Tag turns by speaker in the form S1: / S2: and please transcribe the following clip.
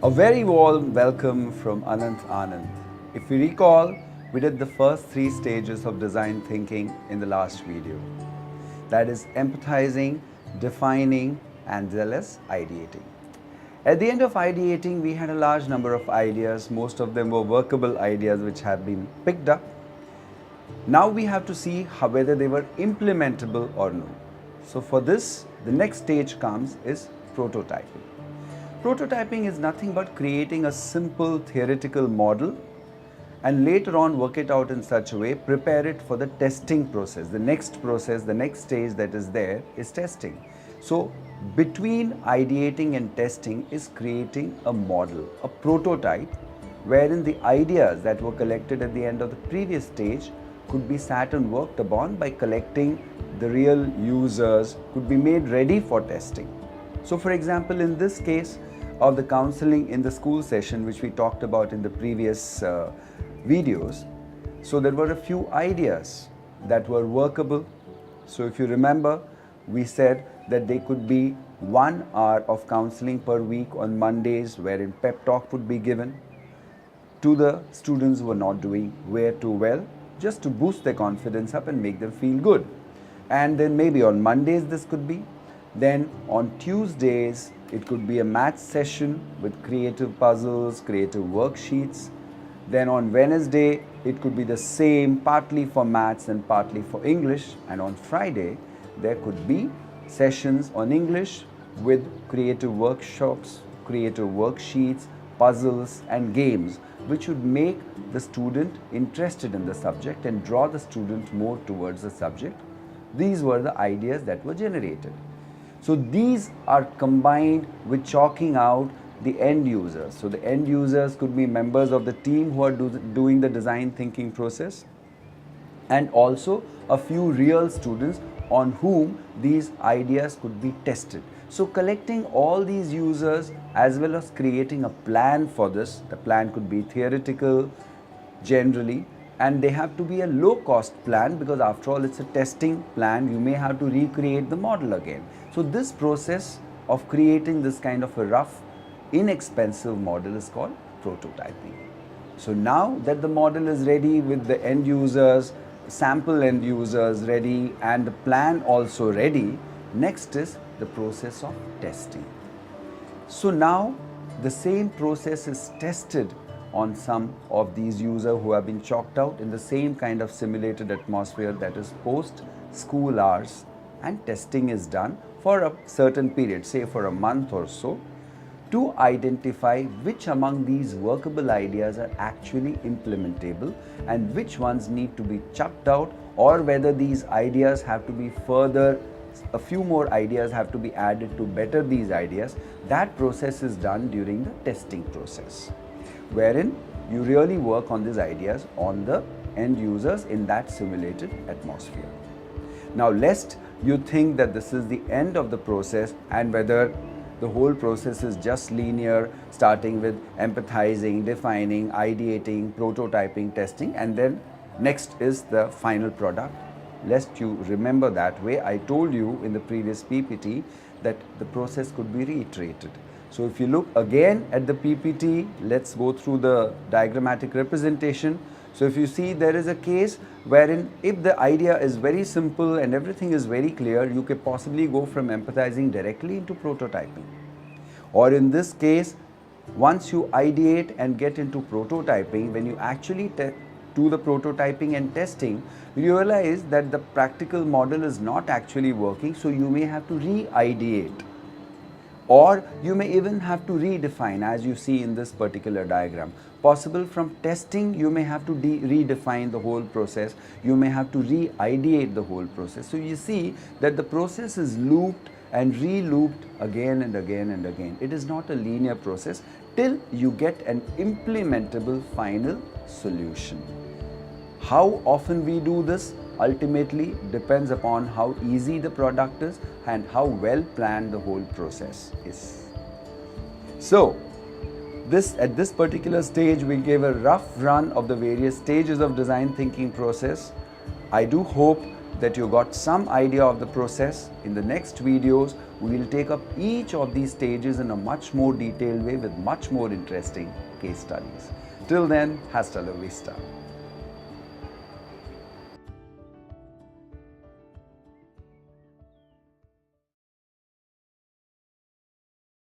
S1: A very warm welcome from Anant Anand. If you recall, we did the first 3 stages of design thinking in the last video. That is empathizing, defining, and as well as ideating. At the end of ideating, we had a large number of ideas. Most of them were workable ideas which have been picked up. Now we have to see whether they were implementable or no. So for this, the next stage comes is prototyping. Prototyping is nothing but creating a simple theoretical model and later on work it out in such a way, prepare it for the testing process. The next process, the next stage that is there is testing. So between ideating and testing is creating a model, a prototype, wherein the ideas that were collected at the end of the previous stage could be sat and worked upon by collecting the real users, could be made ready for testing. So for example, in this case of the counseling in the school session, which we talked about in the previous videos, so there were a few ideas that were workable. So if you remember, we said that they could be 1 hour of counseling per week on Mondays, wherein pep talk would be given to the students who were not doing where too well, just to boost their confidence up and make them feel good. And then maybe on Mondays this could be. Then on Tuesdays it could be a maths session with creative puzzles, creative worksheets. Then on Wednesday it could be the same, partly for maths and partly for English. And on Friday there could be sessions on English with creative workshops, creative worksheets, puzzles and games, which would make the student interested in the subject and draw the student more towards the subject. These were the ideas that were generated. So these are combined with chalking out the end users. So the end users could be members of the team who are doing the design thinking process, and also a few real students on whom these ideas could be tested. So collecting all these users as well as creating a plan for this. The plan could be theoretical generally, and they have to be a low cost plan, because after all it's a testing plan. You may have to recreate the model again. So this process of creating this kind of a rough, inexpensive model is called prototyping. So now that the model is ready with the end users, sample end users ready, and the plan also ready, next is the process of testing. So now the same process is tested on some of these users who have been chalked out in the same kind of simulated atmosphere, that is post school hours, and testing is done for a certain period, say for a month or so, to identify which among these workable ideas are actually implementable and which ones need to be chucked out, or whether these ideas have to be further, a few more ideas have to be added to better these ideas. That process is done during the testing process, wherein you really work on these ideas on the end users in that simulated atmosphere. Now lest you think that this is the end of the process and whether the whole process is just linear, starting with empathizing, defining, ideating, prototyping, testing, and then next is the final product. Lest you remember that way, I told you in the previous PPT that the process could be reiterated. So if you look again at the PPT, let's go through the diagrammatic representation. So if you see, there is a case wherein if the idea is very simple and everything is very clear, you could possibly go from empathizing directly into prototyping. Or in this case, once you ideate and get into prototyping, when you actually do the prototyping and testing, you realize that the practical model is not actually working, so you may have to re-ideate. Or you may even have to redefine, as you see in this particular diagram. Possible from testing, you may have to redefine the whole process. You may have to re-ideate the whole process. So you see that the process is looped and re-looped again and again and again. It is not a linear process till you get an implementable final solution. How often we do this ultimately depends upon how easy the product is and how well planned the whole process is. So at this particular stage, we gave a rough run of the various stages of design thinking process. I do hope that you got some idea of the process. In the next videos, we will take up each of these stages in a much more detailed way with much more interesting case studies. Till then, hasta la vista.